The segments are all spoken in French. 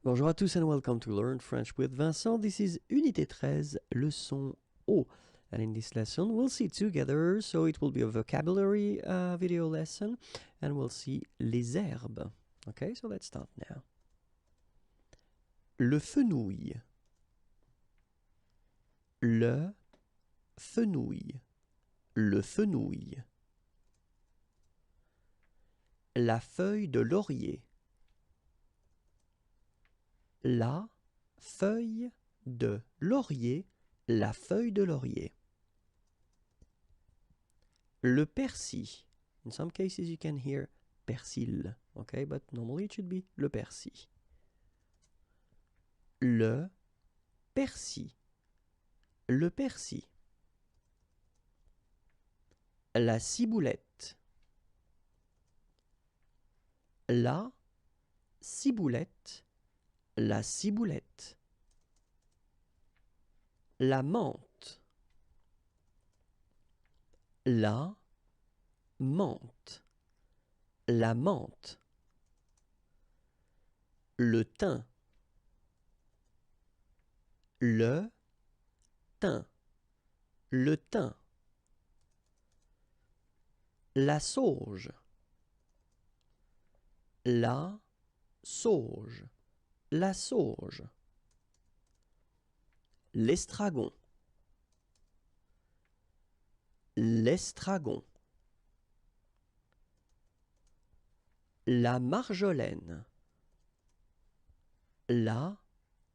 Bonjour à tous and welcome to Learn French with Vincent. This is Unité 13, leçon O. And in this lesson, we'll see together, so it will be a vocabulary video lesson, and we'll see les herbes. Okay, so let's start now. Le fenouil. Le fenouil. Le fenouil. La feuille de laurier. La feuille de laurier. La feuille de laurier. Le persil. In some cases you can hear persil, okay, but normally it should be le persil. Le persil. Le persil. La ciboulette. La ciboulette. La ciboulette. La menthe. La menthe. La menthe. Le thym. Le thym. Le thym. La sauge. La sauge. La sauge. L'estragon. L'estragon. La marjolaine. La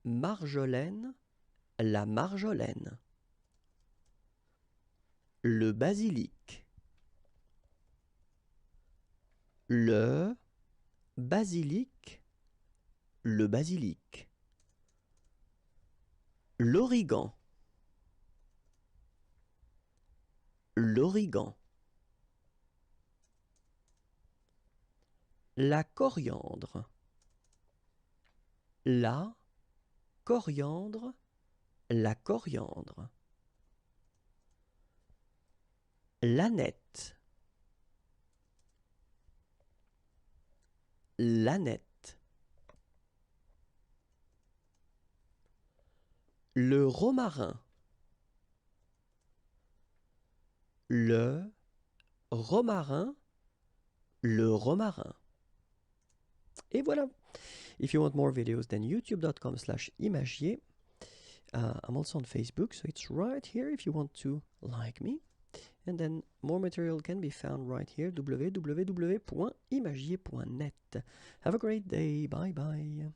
marjolaine. La marjolaine. Le basilic. Le basilic. Le basilic. L'origan. L'origan. La coriandre. La coriandre. La coriandre. L'aneth. L'aneth. Le romarin. Le romarin. Le romarin. Et voilà. If you want more videos, then youtube.com/imagier. I'm also on Facebook, so it's right here if you want to like me. And then more material can be found right here, www.imagier.net. Have a great day. Bye bye.